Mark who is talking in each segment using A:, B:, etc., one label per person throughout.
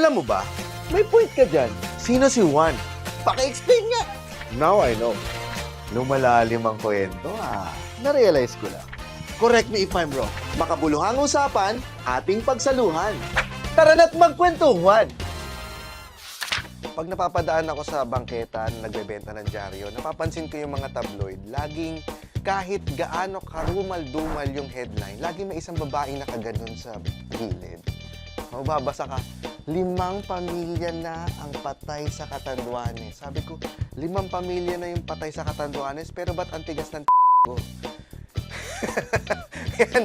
A: alam mo ba, may point ka dyan. Sino si Juan? Paki-explain nga. Now I know. Lumalalim ang kwento, Na-realize ko lang. Correct me if I'm wrong. Makabuluhang usapan, ating pagsaluhan. Tara na't magkwentuhan! Pag napapadaan ako sa bangketa na nagbebenta ng dyaryo, napapansin ko yung mga tabloid, laging kahit gaano karumal-dumal yung headline, lagi may isang babaeng nakaganon sa gilid. Mababasa ka, 5 pamilya na ang patay sa Catanduanes. Sabi ko, 5 pamilya na yung patay sa Catanduanes, pero ba't ang tigas ng ko? Yan,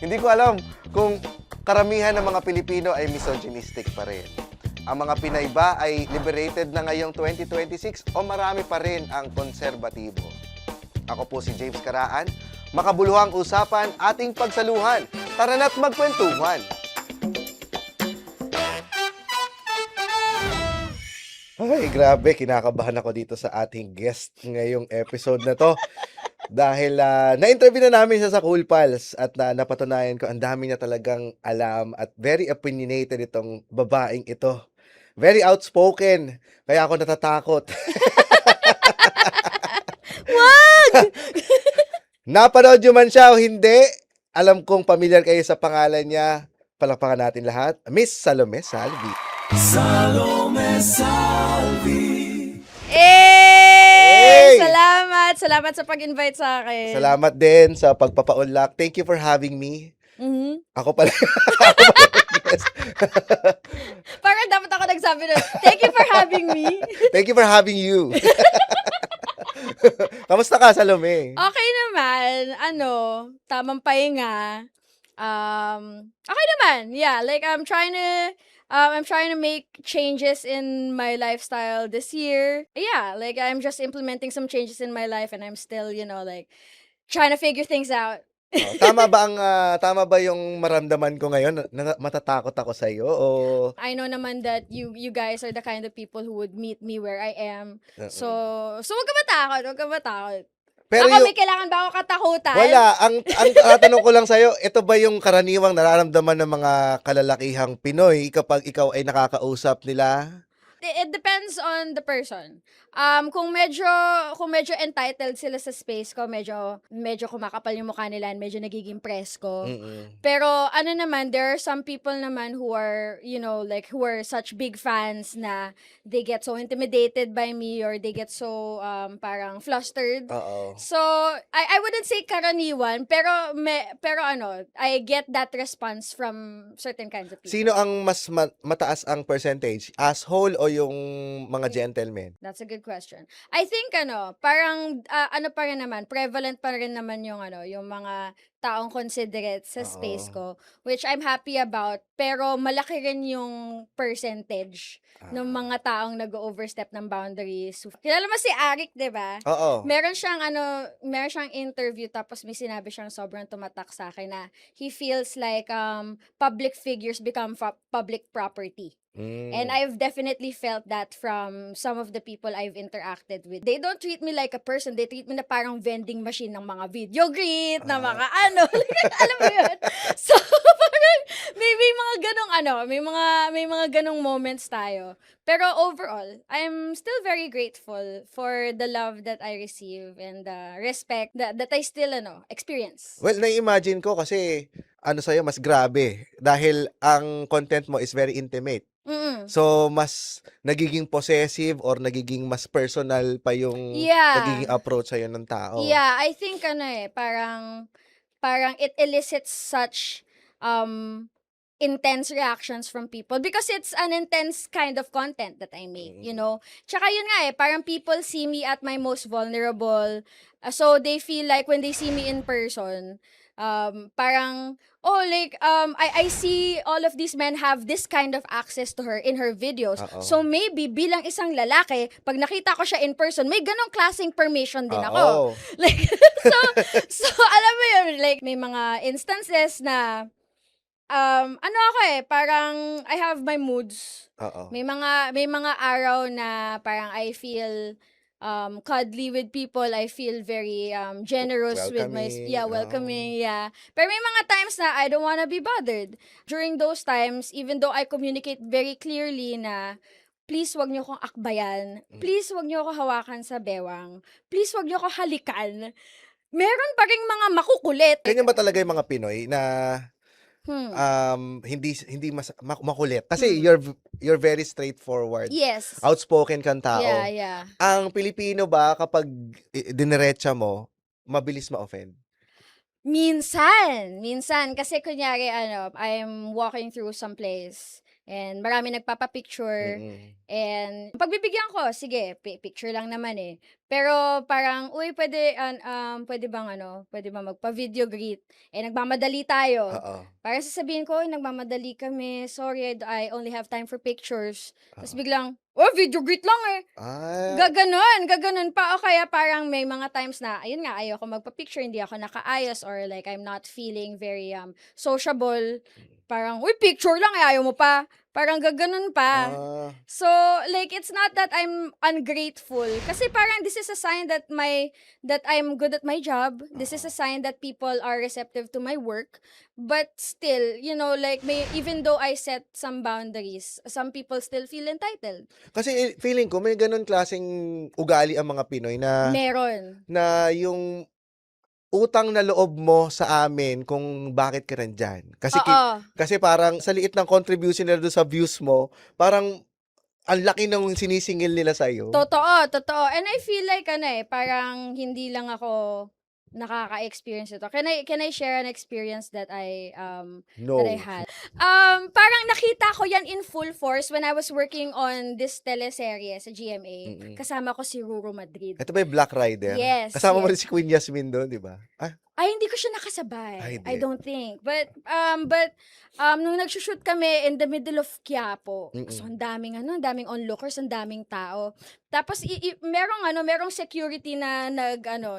A: hindi ko alam kung karamihan ng mga Pilipino ay misogynistic pa rin. Ang mga Pinay ba ay liberated na ngayong 2026 o marami pa rin ang konserbatibo? Ako po si James Caraan. Makabuluhang usapan, ating pagsaluhan. Tara na't magkwentuhan. Ay, grabe. Kinakabahan ako dito sa ating guest ngayong episode na to. Dahil na-interview na namin siya sa Cool Pals at napatunayan ko ang dami niya talagang alam at very opinionated itong babaeng ito. Very outspoken. Kaya ako natatakot.
B: Wag!
A: Napanood nyo man siya o hindi, alam kong familiar kayo sa pangalan niya. Palakpakan natin lahat. Miss Salome Salvi.
C: Salome Salvi.
A: Hey!
B: Salamat! Salamat sa pag-invite sa akin.
A: Salamat din sa pagpapaunlak. Thank you for having me. Ako pala. Yes.
B: Parang dapat ako nagsabi nun, thank you for having me.
A: Thank you for having you. Kamusta ka, Salome?
B: Okay naman. Tamang pahinga. Okay naman. Yeah, like I'm trying to make changes in my lifestyle this year. Yeah, like I'm just implementing some changes in my life and I'm still, like trying to figure things out.
A: Tama ba yung maramdaman ko ngayon? Matatakot ako sa iyo o
B: I know naman that you guys are the kind of people who would meet me where I am. So wag ka matakot.
A: pero
B: Ako,
A: yung
B: may kailangan ba ako katakutan?
A: wala, ang tatanong ko lang sa iyo, ito ba yung karaniwang nararamdaman ng mga kalalakihang Pinoy kapag ikaw ay nakakausap nila?
B: It depends on the person. Kung medyo entitled sila sa space ko, medyo kumakapal yung mukha nila and medyo nagiging presko. Pero naman, there are some people naman who are, who are such big fans na they get so intimidated by me or they get so parang flustered.
A: Oo.
B: So, I wouldn't say karaniwan, pero I get that response from certain kinds of people.
A: Sino ang mas mataas ang percentage? Asshole o yung mga gentlemen?
B: That's a good question. I think parang pa rin naman, prevalent pa rin naman yung yung mga taong considerate sa space ko, which I'm happy about, pero malaki rin yung percentage ng mga taong nag-overstep ng boundaries. Kilala mo si Arik, 'di ba?
A: Oo.
B: Meron siyang interview tapos may sinabi siyang sobrang tumatak sa akin na he feels like public figures become public property. And I've definitely felt that from some of the people I've interacted with. They don't treat me like a person. They treat me na parang vending machine ng mga video greet, na mga alam mo yun? So, parang may mga ganong may mga ganong moments tayo. Pero overall, I'm still very grateful for the love that I receive and the respect that I still experience.
A: Well, na-imagine ko kasi sa'yo mas grabe dahil ang content mo is very intimate. So, mas nagiging possessive or nagiging mas personal pa yung nagiging approach sa'yo ng tao.
B: Yeah, I think parang it elicits such intense reactions from people because it's an intense kind of content that I make, Tsaka yun nga parang people see me at my most vulnerable. So they feel like when they see me in person, parang I see all of these men have this kind of access to her in her videos. So maybe bilang isang lalaki, pag nakita ko siya in person, may ganong klaseng permission din ako. Like so alam mo yun, like may mga instances na parang I have my moods. May mga araw na parang I feel cuddly with people. I feel very generous with my welcoming, yeah. Pero may mga times na I don't wanna be bothered. During those times, even though I communicate very clearly na please wag niyo akong akbayan, please wag niyo ako hawakan sa bewang, please wag niyo ako halikan, meron pa ring mga makukulit.
D: Ganyan ba talaga yung mga Pinoy na
B: Hmm.
D: hindi makulit? Kasi you're very straightforward.
B: Yes.
D: Outspoken kang tao.
B: Yeah.
D: Ang Pilipino ba kapag diniretsa mo, mabilis ma-offend?
B: Minsan kasi kunyari I'm walking through some place and marami nagpapa-picture and pagbibigyan ko, sige, picture lang naman eh. Pero parang, uy, pwede bang magpa-video greet? Eh, nagmamadali tayo.
D: Oo.
B: Para sasabihin ko, nagmamadali kami, sorry, I only have time for pictures. Tapos biglang, video greet lang eh. Gaganon pa. O kaya parang may mga times na, ayun nga, ayoko magpa-picture, hindi ako nakaayos, or like I'm not feeling very sociable. Parang, picture lang eh, ayaw mo pa. Parang gaganon pa. So, like, it's not that I'm ungrateful. Kasi parang this is a sign that I'm good at my job. This is a sign that people are receptive to my work. But still, like, even though I set some boundaries, some people still feel entitled.
D: Kasi feeling ko, may ganun klaseng ugali ang mga Pinoy na
B: Meron.
D: na yung utang na loob mo sa amin kung bakit ka nandyan. Kasi parang sa liit ng contribution nila doon sa views mo, parang ang laki ng sinisingil nila sa'yo.
B: Totoo. And I feel like, parang hindi lang ako nakaka-experience ito. Can I share an experience that I
D: No.
B: that I had? Parang nakita ko yan in full force when I was working on this teleserye sa GMA. Kasama ko si Ruro Madrid.
D: Ito ba yung Black Rider?
B: Yes.
D: Kasama mo rin si Queen Yasmin doon, di ba?
B: Ay, hindi ko siya nakasabay.
D: Ay, hindi.
B: I don't think. But nung nagsushoot kami in the middle of Quiapo, so ang daming onlookers, ang daming tao. Tapos merong security na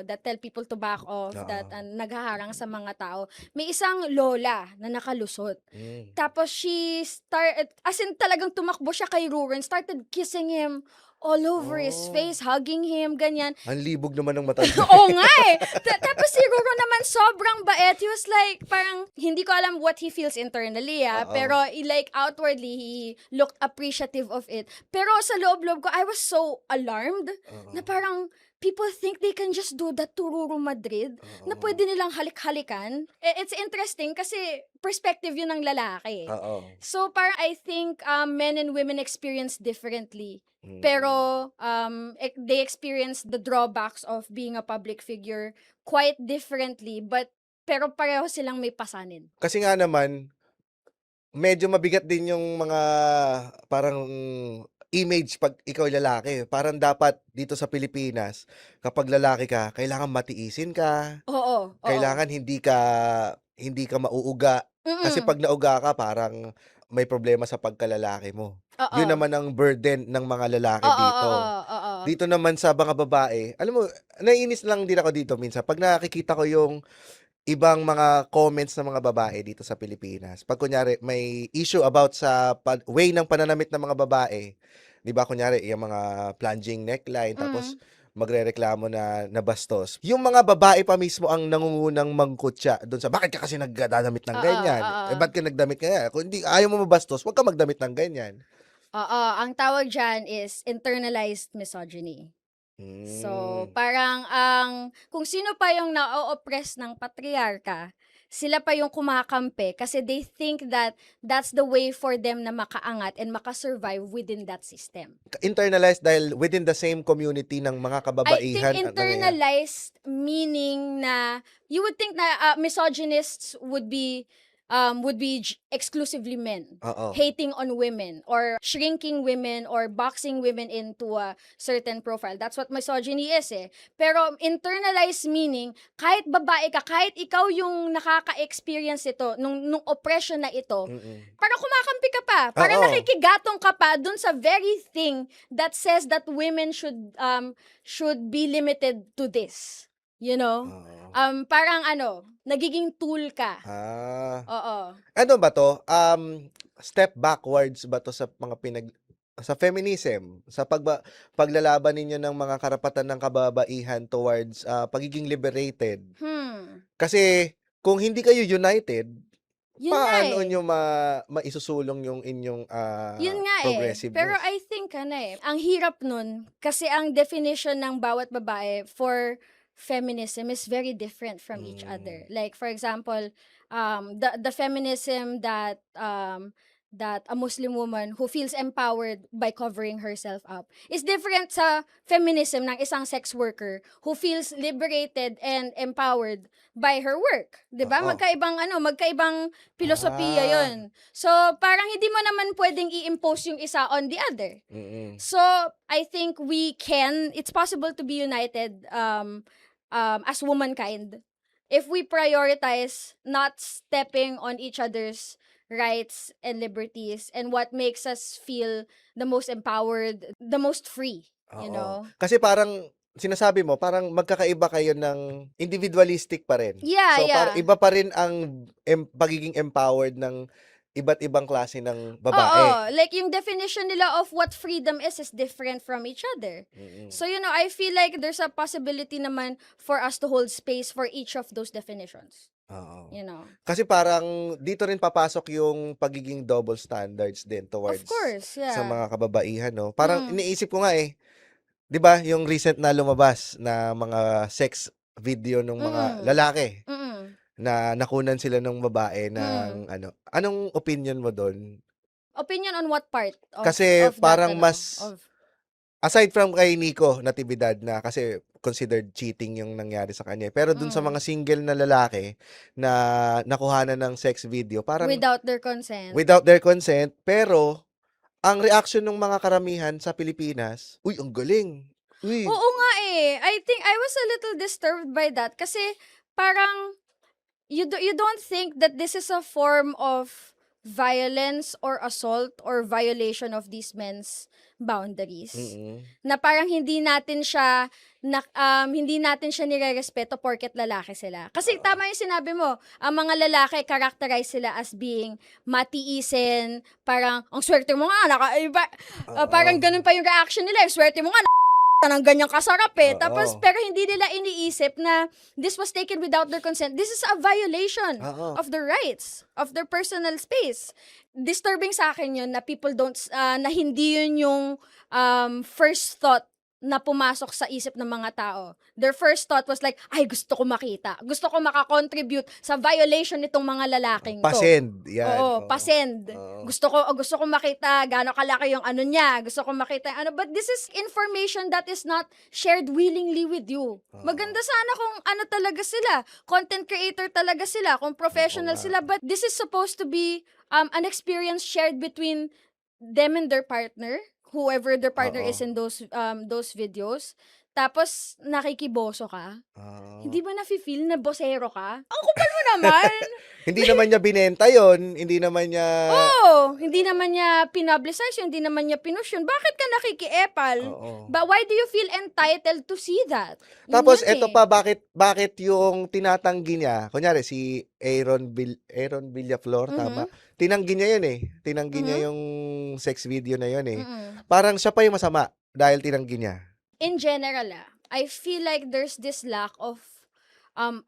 B: that tell people to back off, that naghaharang sa mga tao. May isang lola na nakalusot. Tapos as in talagang tumakbo siya kay Ruro and started kissing him all over his face, hugging him, ganyan.
D: Ang libog naman ng mata.
B: Oo nga eh. Tapos si Ruro naman sobrang bait. He was like, parang, hindi ko alam what he feels internally pero like outwardly, he looked appreciative of it. Pero sa loob-loob ko, I was so alarmed na parang, people think they can just do that to Ruro Madrid, na pwede nilang halik-halikan. It's interesting kasi perspective yun ng lalaki. So parang I think men and women experience differently. Pero they experience the drawbacks of being a public figure quite differently, pero pareho silang may pasanin.
D: Kasi nga naman, medyo mabigat din yung mga parang image pag ikaw lalaki. Parang dapat dito sa Pilipinas, kapag lalaki ka, kailangan matiisin ka.
B: Oo.
D: Kailangan hindi ka mauuga. Kasi pag nauga ka, parang may problema sa pagkalalaki mo. Yun naman ang burden ng mga lalaki dito. Dito naman sa mga babae, alam mo, naiinis lang din ako dito minsan. Pag nakikita ko yung ibang mga comments ng mga babae dito sa Pilipinas. Pag kunyari, may issue about sa way ng pananamit ng mga babae. Di ba, kunyari, yung mga plunging neckline, tapos magrereklamo na bastos. Yung mga babae pa mismo ang nangungunang mangkutya doon sa, bakit ka kasi nagdadamit ng ganyan? Ba't ka nagdamit ganyan? Kung hindi, ayaw mo mabastos, huwag ka magdamit ng ganyan.
B: Ang tawag dyan is internalized misogyny. So, parang kung sino pa yung na-oppress ng patriarka, sila pa yung kumakampi kasi they think that that's the way for them na makaangat and makasurvive within that system.
D: Internalized dahil within the same community ng mga kababaihan.
B: I think internalized meaning na you would think na misogynists would be exclusively men, hating on women or shrinking women or boxing women into a certain profile. That's what misogyny is eh. Pero internalized meaning, kahit babae ka, kahit ikaw yung nakaka-experience ito, nung oppression na ito, parang kumakampi ka pa, parang nakikigatong ka pa dun sa very thing that says that women should be limited to this. You know? Parang nagiging tool ka. Oo.
D: Ano ba to? Step backwards ba to sa mga sa feminism, sa paglalaban ninyo ng mga karapatan ng kababaihan towards pagiging liberated. Kasi kung hindi kayo united,
B: Yun nga
D: paano
B: eh.
D: nyo maisusulong yung inyong
B: Yun nga eh.
D: progressiveness?
B: Pero I think, ang hirap nun, kasi ang definition ng bawat babae for feminism is very different from each other. Like, for example, the feminism that a Muslim woman who feels empowered by covering herself up is different sa feminism ng isang sex worker who feels liberated and empowered by her work. 'Di ba?
D: Oo.
B: Magkaibang filosofiya 'yon. So, parang hindi mo naman pwedeng i-impose yung isa on the other. So, I think it's possible to be united as womankind if we prioritize not stepping on each other's rights and liberties and what makes us feel the most empowered, the most free, you
D: Oo.
B: know?
D: Kasi parang sinasabi mo, parang magkakaiba kayo ng individualistic pa rin.
B: Yeah,
D: So,
B: yeah.
D: iba pa rin ang pagiging empowered ng iba't ibang klase ng
B: Oo,
D: babae.
B: like yung definition nila of what freedom is different from each other. So, I feel like there's a possibility naman for us to hold space for each of those definitions.
D: Oo.
B: You know?
D: Kasi parang dito rin papasok yung pagiging double standards din
B: Of
D: towards
B: course,
D: sa
B: yeah.
D: mga kababaihan, no? Parang iniisip ko nga 'di ba, yung recent na lumabas na mga sex video ng mga lalaki na nakunan sila ng babae ng anong opinion mo doon?
B: Opinion on what part
D: Kasi
B: of that,
D: parang aside from kay Nico Natividad na kasi considered cheating yung nangyari sa kanya. Pero dun sa mga single na lalaki na nakuhanan ng sex video, parang
B: without their consent.
D: without their consent, pero ang reaction ng mga karamihan sa Pilipinas, uy, ang galing. Uy,
B: Oo nga eh. I think I was a little disturbed by that kasi parang you don't think that this is a form of violence or assault or violation of these men's boundaries. Na parang hindi natin siya nirerespeto porket lalaki sila. Kasi tama yung sinabi mo, ang mga lalaki characterize sila as being matiisin, parang ang swerte mo nga, parang ganun pa yung reaction nila, yung swerte mo nga, ng ganyang kasarap eh.
D: Oo.
B: Tapos, pero hindi nila iniisip na this was taken without their consent. This is a violation
D: Oo.
B: of their rights, of their personal space. Disturbing sa akin yun na people na hindi yun yung first thought na pumasok sa isip ng mga tao. Their first thought was like, ay, gusto ko makita. Gusto ko makakontribute sa violation nitong mga lalaking to.
D: pasend. Yan.
B: Oo, pasend.
D: Oo.
B: Gusto ko makita gaano kalaki yung ano niya. Gusto ko makita yung ano. But this is information that is not shared willingly with you. Maganda sana kung ano talaga sila. Content creator talaga sila. Kung professional sila. But this is supposed to be an experience shared between them and their partner. Whoever their partner
D: Oo.
B: is in those videos. Tapos, nakikiboso ka. Hindi ba nafe-feel na bosero ka? Ang kupal mo naman!
D: Hindi naman niya binenta yon, hindi naman niya
B: Hindi naman niya pinoblicize yun, hindi naman niya pinush yun. Bakit ka nakikiepal?
D: Oo.
B: But why do you feel entitled to see that? Yun
D: Tapos
B: yun
D: eto
B: eh.
D: pa, bakit yung tinatanggi niya, kunyari si Aaron Villaflor, tama? Tinanggi niya yun eh. Tinanggi niya yung sex video na yun eh. Parang siya pa yung masama dahil tinanggi niya.
B: In general, I feel like there's this lack of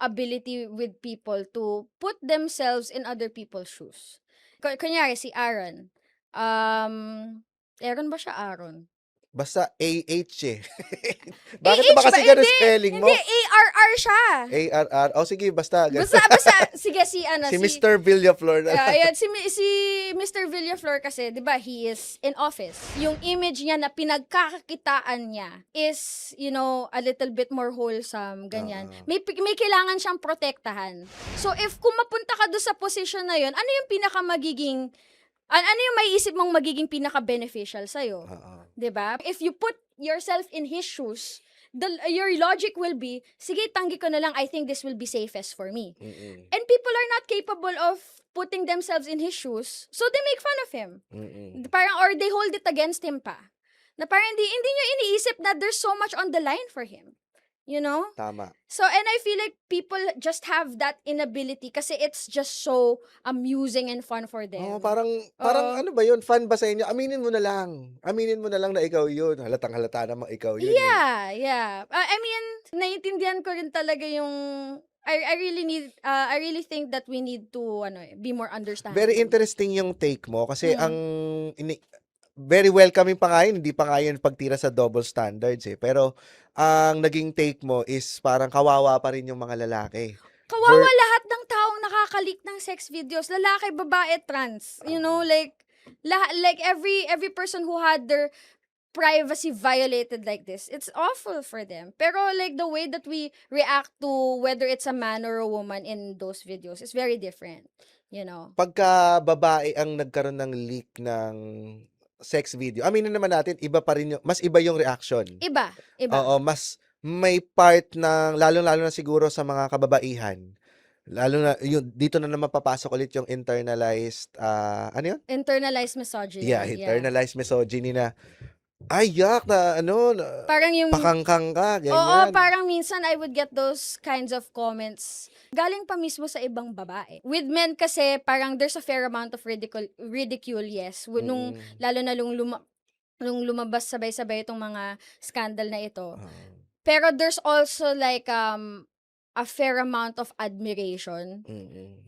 B: ability with people to put themselves in other people's shoes. Kunyari, si Aaron. Aaron ba siya Aaron?
D: Basta AH eh. Bakit
B: AH
D: ba kasi
B: ba?
D: ganun
B: Hindi,
D: spelling mo?
B: Hindi, ARR siya.
D: ARR. Oh, sige, basta.
B: Basta, sige, si
D: Mr. Villaflor na.
B: Ayan, si Mr. Villaflor kasi, 'di ba, he is in office. Yung image niya na pinagkakakitaan niya is, a little bit more wholesome, ganyan. May kailangan siyang protektahan. So, if kung mapunta ka doon sa position na 'yon, ano yung ano yung maiisip mong magiging pinaka-beneficial sa'yo? 'Di ba? If you put yourself in his shoes, your logic will be, sige, tanggi ko na lang, I think this will be safest for me. And people are not capable of putting themselves in his shoes, so they make fun of him. Parang, or they hold it against him pa. Na parang hindi niya iniisip na there's so much on the line for him. you know?
D: Tama.
B: So, and I feel like people just have that inability kasi it's just so amusing and fun for
D: Oo,
B: them.
D: parang
B: Oo.
D: ano ba yun, fun ba sa inyo? Aminin mo na lang. Aminin mo na lang na ikaw yun. Halatang-halata namang ikaw yun, eh.
B: Yeah. I mean, naiintindihan ko rin talaga yung I really think that we need to be more understanding.
D: Very interesting yung take mo kasi
B: Mm.
D: ang very welcoming pa nga yun, hindi pa nga yun pagtira sa double standards, eh. Pero ang naging take mo is parang kawawa pa rin yung mga lalaki.
B: Kawawa lahat ng taong nakaka-leak ng sex videos, lalaki, babae, trans. You know, like every person who had their privacy violated like this, it's awful for them. Pero like the way that we react to whether it's a man or a woman in those videos is very different, you know.
D: Pagka babae ang nagkaroon ng leak ng sex video, aminin naman natin, iba pa rin yung, mas iba yung reaction.
B: Iba.
D: Oo, mas may part ng, lalo-lalo na siguro sa mga kababaihan, lalo na, yun, dito na naman papasok ulit yung internalized, ano yun?
B: Internalized misogyny.
D: Yeah, internalized misogyny na, ay, yak, na,
B: Parang yung
D: pakangkang ka, ganyan.
B: Oo, parang minsan I would get those kinds of comments galing pa mismo sa ibang babae. With men kasi parang there's a fair amount of ridicule, yes. Nung lalo na nung lumabas sabay-sabay itong mga scandal na ito. Pero there's also like a fair amount of admiration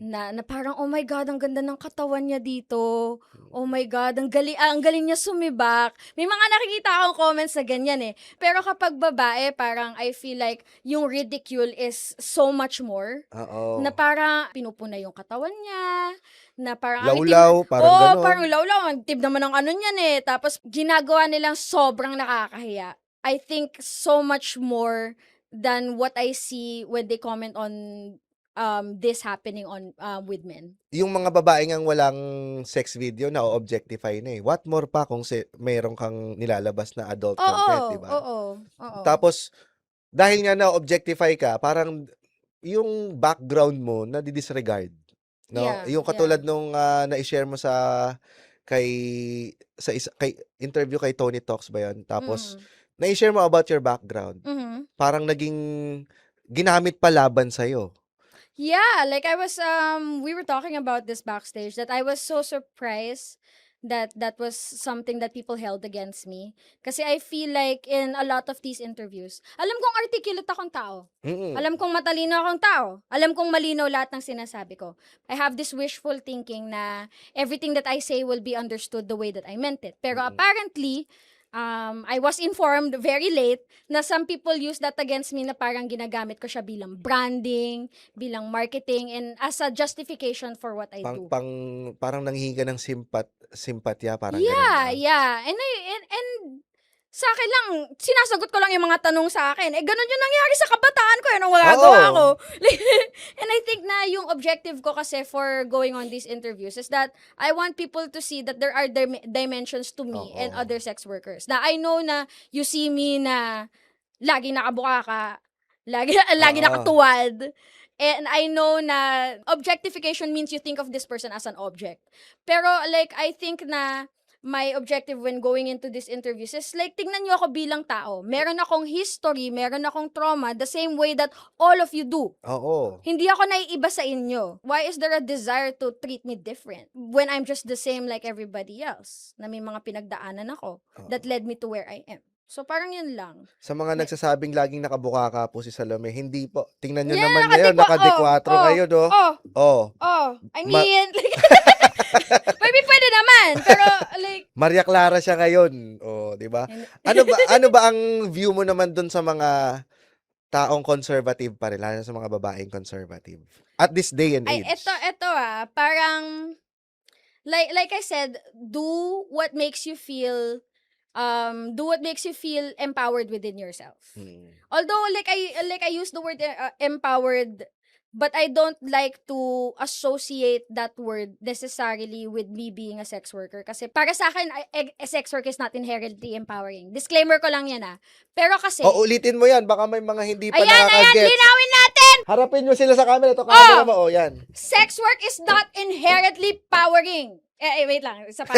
B: na parang, oh my God, ang ganda ng katawan niya dito. Oh my God, ang galing niya sumibak. May mga nakikita akong comments na ganyan eh. Pero kapag babae, parang I feel like yung ridicule is so much more.
D: Oo.
B: Na parang pinupuna yung katawan niya. Na parang
D: Lawlaw, parang ganon.
B: parang lawlaw. Ang tib naman ng ano niyan eh. Tapos ginagawa nilang sobrang nakakahiya. I think so much more than what I see when they comment on this happening on with men.
D: Yung mga babae ngang walang sex video na objectify na eh. What more pa kung mayroon kang nilalabas na adult content, di ba?
B: Oo.
D: Tapos, dahil nga na-objectify ka, parang yung background mo na disregard. No?
B: Yeah,
D: Yung katulad nung na-share mo kay interview kay Tony Talks ba yun? Tapos, na-share mo about your background. Parang naging ginamit pa laban sa'yo.
B: Yeah, like I was, we were talking about this backstage that I was so surprised that was something that people held against me. Kasi I feel like in a lot of these interviews, alam kong articulate akong tao. Alam kong matalino akong tao. Alam kong malinaw lahat ng sinasabi ko. I have this wishful thinking na everything that I say will be understood the way that I meant it. Pero apparently, I was informed very late na some people use that against me na parang ginagamit ko siya bilang branding, bilang marketing, and as a justification for what I do.
D: Parang nanghihingi ng simpatya, parang
B: Yeah. And sa akin lang, sinasagot ko lang yung mga tanong sa akin. Ganun yung nangyari sa kabataan ko, anong magagawa ko. And I think na yung objective ko kasi for going on these interviews is that I want people to see that there are dimensions to me and other sex workers. Na I know na you see me na lagi nakabuka ka, lagi nakatuwad. And I know na objectification means you think of this person as an object. Pero like, I think na my objective when going into these interviews is like, tingnan niyo ako bilang tao. Meron akong history, meron akong trauma, the same way that all of you do.
D: Oo.
B: Hindi ako naiiba sa inyo. Why is there a desire to treat me different when I'm just the same like everybody else? Na may mga pinagdaanan ako that led me to where I am. So, parang yun lang.
D: Sa mga nagsasabing laging nakabuka ka po si Salome, hindi po. Tingnan nyo
B: Yeah,
D: naman ngayon, naka-D4 kayo, no?
B: I mean, pwede naman. Pero, like,
D: Maria Clara siya ngayon. Di ba? Ano ba ang view mo naman dun sa mga taong conservative pa rin, lalo sa mga babaeng conservative? At this day and age.
B: Ito parang, like I said, do what makes you feel empowered within yourself. Although like I use the word empowered, but I don't like to associate that word necessarily with me being a sex worker. Kasi para sa akin, a sex work is not inherently empowering. Disclaimer ko lang yan Pero kasi...
D: ulitin mo yan. Baka may mga hindi pa
B: Ayan,
D: nakaka-gets.
B: linawin natin!
D: Harapin mo sila sa camera. Ito, camera mo. Yan.
B: Sex work is not inherently powering. Wait lang. Isa pa.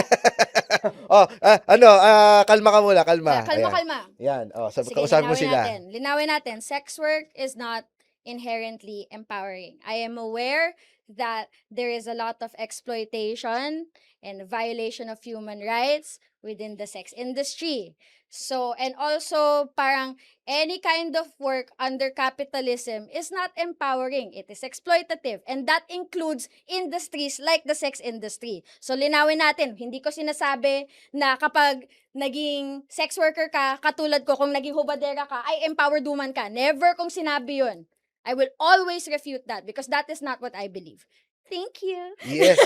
D: Kalma ka muna, kalma.
B: Kalma,
D: Ayan.
B: kalma.
D: Yan,
B: Sige,
D: kausapin mo sila.
B: Linawin natin. Sex work is not inherently empowering. I am aware that there is a lot of exploitation and violation of human rights within the sex industry. So, and also, parang any kind of work under capitalism is not empowering. It is exploitative. And that includes industries like the sex industry. So, linawin natin. Hindi ko sinasabi na kapag naging sex worker ka, katulad ko, kung naging hubadera ka, ay empowered woman ka. Never kong sinabi yun. I will always refute that because that is not what I believe. Thank you.
D: Yes.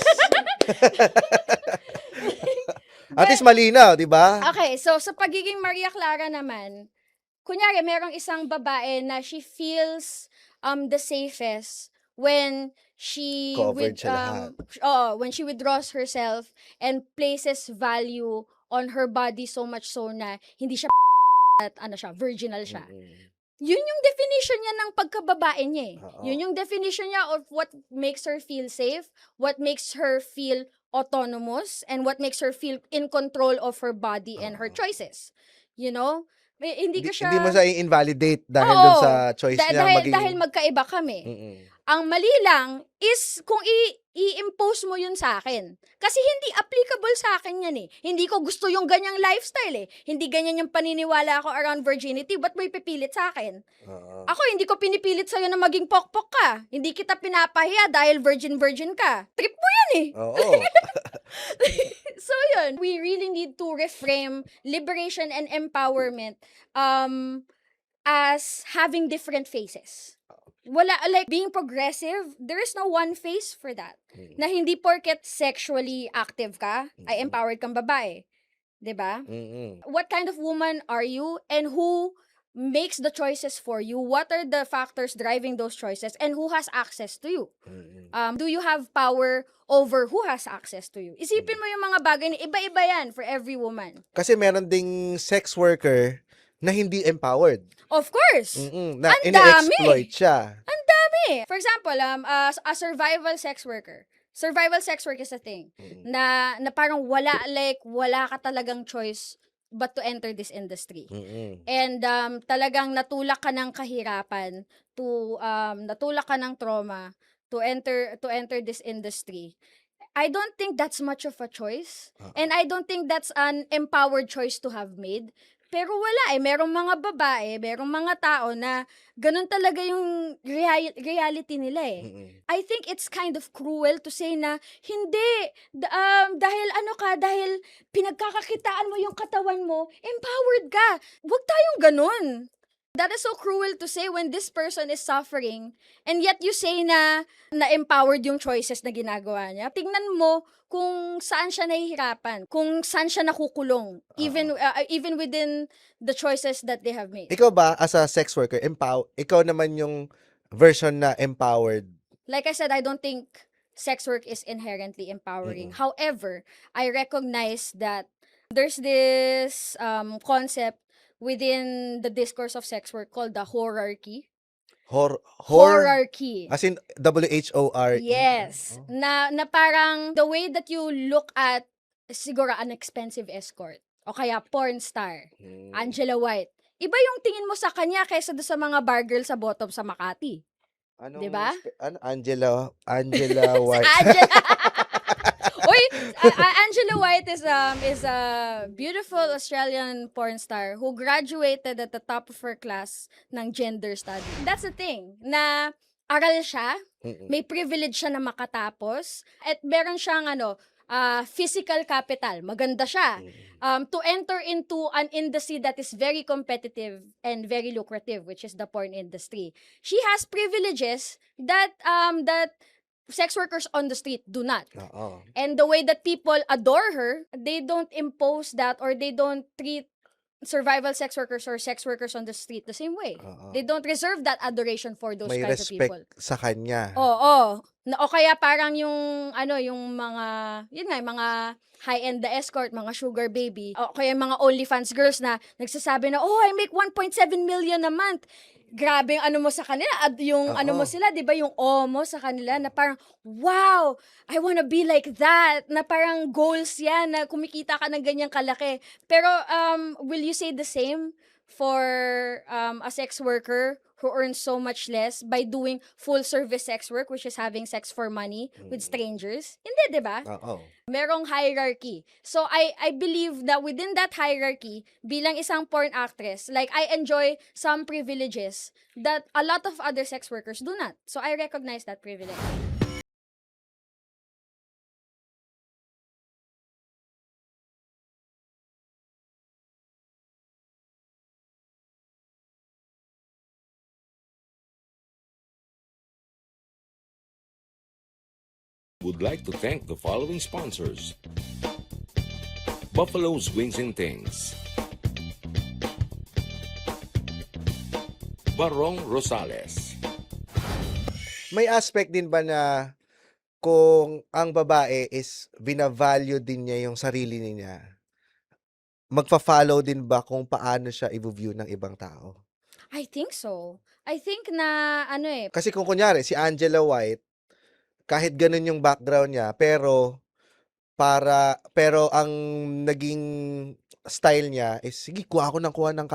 D: At least malinaw, di ba?
B: Okay, so sa pagiging Maria Clara naman, kunyari merong isang babae na she feels the safest when she
D: Covered siya lahat.
B: when she withdraws herself and places value on her body so much so na hindi siya at virginal siya. Yun yung definition niya ng pagkababae niya eh.
D: Oo.
B: Yun yung definition niya of what makes her feel safe, what makes her feel autonomous, and what makes her feel in control of her body and her choices. You know? Hindi ko siya...
D: Hindi mo siya i-invalidate dahil
B: Oo.
D: dun sa choice niya.
B: Dahil magkaiba kami.
D: Mm-mm.
B: Ang mali lang is kung i-impose mo yun sa akin. Kasi hindi applicable sa akin yan eh. Hindi ko gusto yung ganyang lifestyle eh. Hindi ganyan yung paniniwala ko around virginity. Ba't mo ipipilit sa akin?
D: Oo.
B: Ako, hindi ko pinipilit sa'yo na maging pokpok ka. Hindi kita pinapahiya dahil virgin ka. Trip mo yan eh.
D: Oo.
B: So yun, we really need to reframe liberation and empowerment as having different faces. Wala, like, being progressive, there is no one face for that. Na hindi porket sexually active ka, ay empowered kang babae. 'Di ba?
D: Mm-mm.
B: What kind of woman are you and who makes the choices for you? What are the factors driving those choices and who has access to you? Do you have power over who has access to you? Isipin mo yung mga bagay na iba-iba yan for every woman.
D: Kasi meron ding sex worker na hindi empowered.
B: Of course.
D: Na
B: Ang
D: ine-exploit siya.
B: Ang dami. For example, a survival sex worker. Survival sex work is a thing na parang wala ka talagang choice but to enter this industry. And talagang natulak ka ng kahirapan natulak ka ng trauma to enter this industry. I don't think that's much of a choice. And I don't think that's an empowered choice to have made. Pero wala eh. Merong mga babae, merong mga tao na ganun talaga yung reality nila eh. I think it's kind of cruel to say na, hindi, dahil pinagkakakitaan mo yung katawan mo, empowered ka. Huwag tayong ganun. That is so cruel to say when this person is suffering and yet you say na empowered yung choices na ginagawa niya. Tingnan mo kung saan siya nahihirapan, kung saan siya nakukulong, even within the choices that they have made.
D: Ikaw ba, as a sex worker, ikaw naman yung version na empowered?
B: Like I said, I don't think sex work is inherently empowering. However, I recognize that there's this concept within the discourse of sex work called the horarchy. Horarchy.
D: As in WHORE.
B: Yes. Na parang the way that you look at siguro an expensive escort o kaya porn star, Angela White. Iba yung tingin mo sa kanya kaysa sa mga bar girl sa bottom sa Makati. Diba?
D: Angela White.
B: Uy, Angela White is a beautiful Australian porn star who graduated at the top of her class ng gender study. That's the thing, na aral siya, may privilege siya na makatapos, at meron siyang physical capital, maganda siya, to enter into an industry that is very competitive and very lucrative, which is the porn industry. She has privileges that sex workers on the street do not. And the way that people adore her, they don't impose that or they don't treat survival sex workers or sex workers on the street the same way. They don't reserve that adoration for those
D: May
B: kinds of people.
D: respect sa kanya.
B: Oo. O kaya parang yung ano, yung mga, yun nga, yung mga high-end na escort, mga sugar baby, o kaya yung mga OnlyFans girls na nagsasabi na, oh, I make 1.7 million a month. Grabe yung ano mo sa kanila, at yung ano mo
D: Oo.
B: sila, di ba, yung mo sa kanila, na parang, wow, I wanna be like that, na parang goals yan, na kumikita ka ng ganyang kalaki. Pero, will you say the same for a sex worker who earns so much less by doing full service sex work, which is having sex for money with strangers? Hindi, 'di ba?
D: Oo.
B: Merong hierarchy. So I believe that within that hierarchy, bilang isang porn actress, like I enjoy some privileges that a lot of other sex workers do not. So I recognize that privilege.
E: Would like to thank the following sponsors: Buffalo's Wings and Things, Barong Rosales,
D: May aspect din ba na kung ang babae is bina-value din niya yung sarili niya, magfa-follow din ba kung paano siya i-view ng ibang tao?
B: I think so. I think na ano eh,
D: Kasi kung kunyari si Angela White, kahit ganun yung background niya, pero ang naging style niya is, sige, kuha ako ng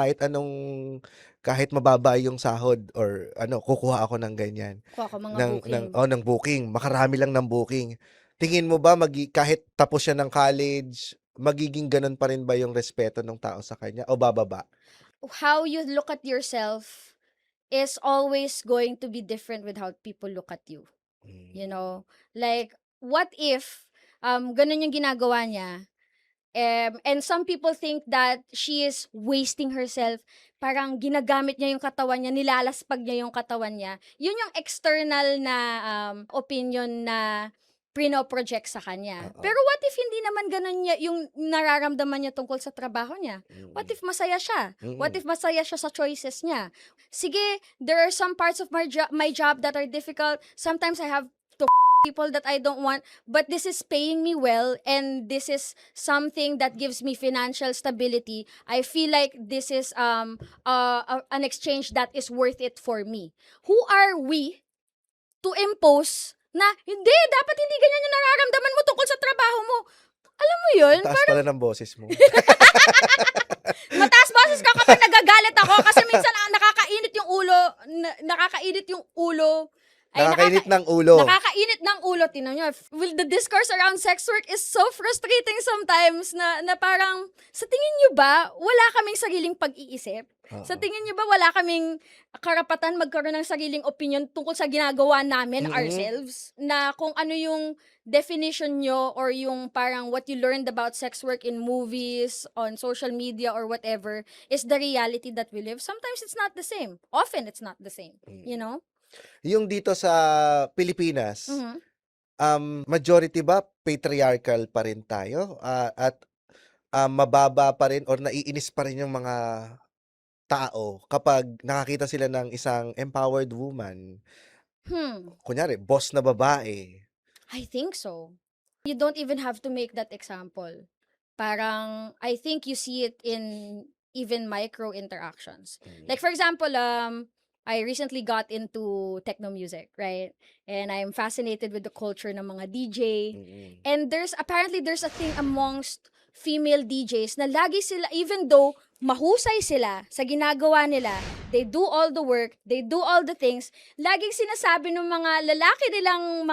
D: kahit mababa yung sahod or ano, kukuha ako ng ganyan.
B: kuha ko mga
D: Ng
B: booking.
D: ng booking, makarami lang ng booking. Tingin mo ba kahit tapos siya ng college, magiging ganun pa rin ba yung respeto ng tao sa kanya o bababa?
B: How you look at yourself is always going to be different with how people look at you. You know, like, what if ganun yung ginagawa niya, and some people think that she is wasting herself, parang ginagamit niya yung katawan niya, nilalaspag niya yung katawan niya. Yun yung external na opinion na pino-project sa kanya.
D: Oo.
B: Pero what if hindi naman ganun niya yung nararamdaman niya tungkol sa trabaho niya? What if masaya siya? What if masaya siya sa choices niya? Sige, there are some parts of my job that are difficult. Sometimes I have to people that I don't want, but this is paying me well, and this is something that gives me financial stability. I feel like this is an exchange that is worth it for me. Who are we to impose na hindi, dapat hindi ganyan yung nararamdaman mo tungkol sa trabaho mo? Alam mo yun?
D: Taas pala ng boses mo.
B: Mataas boses ka kapag nagagalit ako kasi minsan nakakainit yung ulo. Nakakainit yung ulo.
D: Nakakainit ng ulo.
B: Nakakainit ng ulo. Tingnan nyo. Well, the discourse around sex work is so frustrating sometimes na parang, sa tingin nyo ba, wala kaming sariling pag-iisip? Sa tingin nyo ba, wala kaming karapatan magkaroon ng sariling opinion tungkol sa ginagawa namin ourselves? Na kung ano yung definition nyo or yung parang what you learned about sex work in movies, on social media, or whatever, is the reality that we live. Sometimes it's not the same. Often it's not the same. You know?
D: Yung dito sa Pilipinas, majority ba patriarchal pa rin tayo? At mababa pa rin or naiinis pa rin yung mga tao kapag nakakita sila ng isang empowered woman? Kunyari, boss na babae.
B: I think so. You don't even have to make that example. Parang, I think you see it in even micro interactions. Like, for example, I recently got into techno music, right? And I'm fascinated with the culture ng mga DJ. And apparently there's a thing amongst female DJs na lagi sila, even though mahusay sila sa ginagawa nila, they do all the work, they do all the things, laging sinasabi ng mga lalaki nilang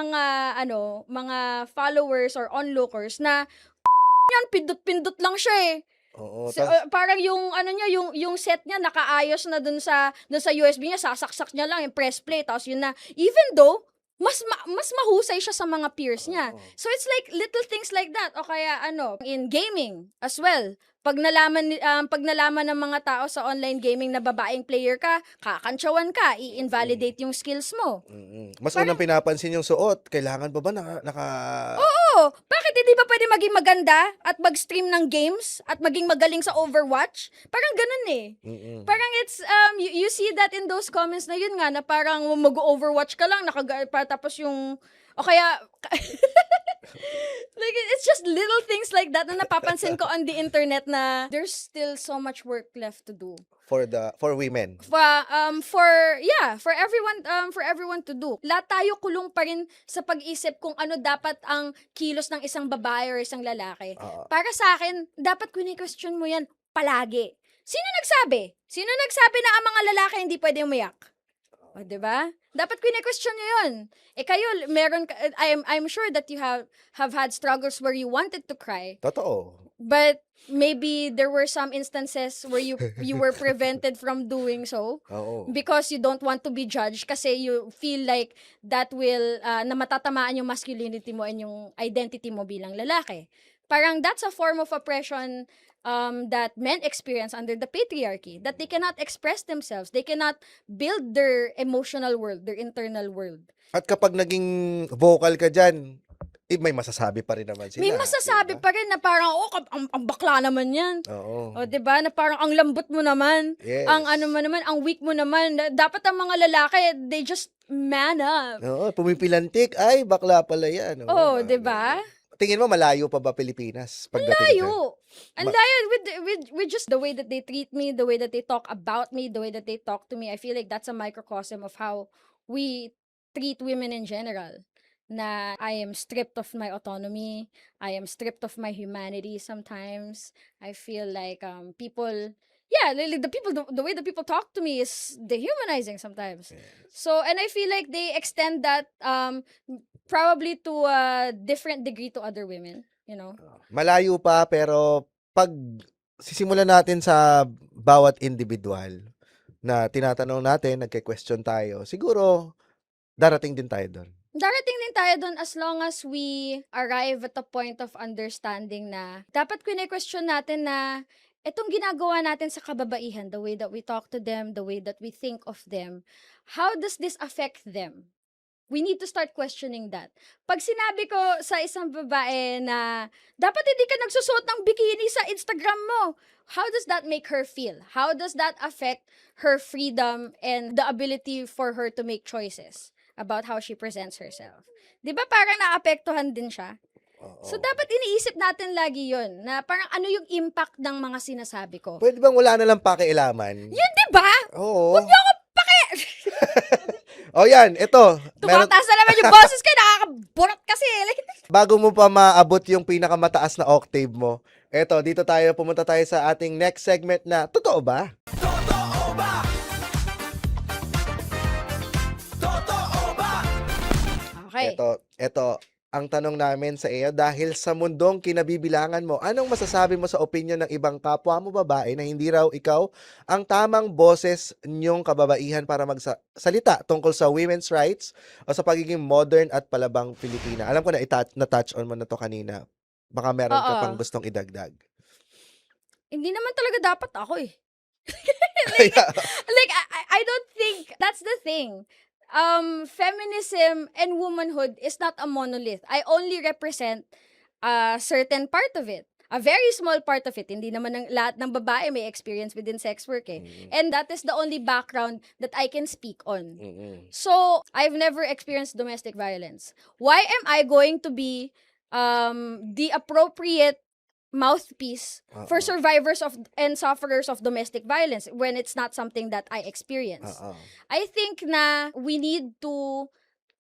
B: mga followers or onlookers na yan, pindot-pindot lang siya eh.
D: Oo.
B: So, parang yung yung set niya nakaayos na dun sa USB niya, sasaksak niya lang yung press play, tapos yun na, even though mas mahusay siya sa mga peers niya. So it's like little things like that. O kaya in gaming as well. Pag nalaman ng mga tao sa online gaming na babaeng player ka, kakantsawan ka, i-invalidate yung skills mo.
D: Mas unang pinapansin yung suot. Kailangan ba naka...
B: Oo! Bakit hindi ba pwede maging maganda at mag-stream ng games at maging magaling sa Overwatch? Parang ganun eh. Parang it's, you see that in those comments na yun nga, na parang mag-Overwatch ka lang, tapos yung O kaya, like, it's just little things like that na napapansin ko on the internet na there's still so much work left to do.
D: For women.
B: For everyone to do. Lahat tayo kulong pa rin sa pag-isip kung ano dapat ang kilos ng isang babae or isang lalaki.
D: Oo.
B: Para sa akin, dapat question mo yan palagi. Sino nagsabi? Sino nagsabi na ang mga lalaki hindi pwede umiyak? O, diba? Dapat question nyo yun. Kayo, I'm sure that you have had struggles where you wanted to cry,
D: Totoo.
B: but maybe there were some instances where you were prevented from doing so
D: Oo.
B: because you don't want to be judged kasi you feel like that will na matatamaan yung masculinity mo and yung identity mo bilang lalaki. Parang that's a form of oppression that men experience under the patriarchy, that they cannot express themselves, they cannot build their emotional world, their internal world.
D: At kapag naging vocal ka dyan, may masasabi pa rin naman sila.
B: May masasabi
D: diba?
B: pa rin na parang, ang bakla naman yan.
D: Oo.
B: O, diba? Na parang ang lambot mo naman.
D: Yes.
B: Ang ano mo naman, ang weak mo naman. Dapat ang mga lalaki, they just man up.
D: Oo, pumipilantik. Ay, bakla pala yan.
B: Oh, diba?
D: Tingin mo, malayo pa ba Pilipinas? Pagdating dyan?
B: Layo. Ang layo with just the way that they treat me, the way that they talk about me, the way that they talk to me. I feel like that's a microcosm of how we treat women in general. Na I am stripped of my autonomy, I am stripped of my humanity sometimes. I feel like people, like the way that people talk to me is dehumanizing sometimes. So, and I feel like they extend that probably to a different degree to other women, you know.
D: Malayo pa, pero pag sisimulan natin sa bawat individual na tinatanong natin, nagke-question tayo, siguro darating din tayo doon.
B: Darating din tayo doon as long as we arrive at a point of understanding na dapat question natin na itong ginagawa natin sa kababaihan, the way that we talk to them, the way that we think of them, how does this affect them? We need to start questioning that. Pag sinabi ko sa isang babae na dapat hindi ka nagsusuot ng bikini sa Instagram mo, how does that make her feel? How does that affect her freedom and the ability for her to make choices about how she presents herself? Di ba parang naapektuhan din siya?
D: Oo.
B: So, dapat iniisip natin lagi yun, na parang ano yung impact ng mga sinasabi ko.
D: Pwede bang wala na lang pakialaman?
B: Yun, di ba?
D: Oo.
B: Huwag niyo ako
D: O yan, ito.
B: tumataas na naman yung boses ko, nakakaburot kasi.
D: Bago mo pa maabot yung pinakamataas na octave mo, eto, pumunta tayo sa ating next segment na, totoo ba?
C: Totoo ba? Totoo ba?
B: Okay.
D: Ito, ang tanong namin sa iyo, dahil sa mundong kinabibilangan mo, anong masasabi mo sa opinion ng ibang kapwa mo babae na hindi raw ikaw ang tamang boses niyong kababaihan para magsalita tungkol sa women's rights o sa pagiging modern at palabang Pilipina? Alam ko na na-touch on mo na to kanina. Baka meron ka
B: Oo.
D: pang gustong idagdag.
B: Hindi naman talaga dapat ako eh.
D: Kaya,
B: Like, I don't think, that's the thing. Feminism and womanhood is not a monolith. I only represent a certain part of it. A very small part of it. Hindi naman lahat ng babae may experience within sex work eh. And that is the only background that I can speak on. So, I've never experienced domestic violence. Why am I going to be the appropriate mouthpiece for survivors of and sufferers of domestic violence when it's not something that I experience? I think na we need to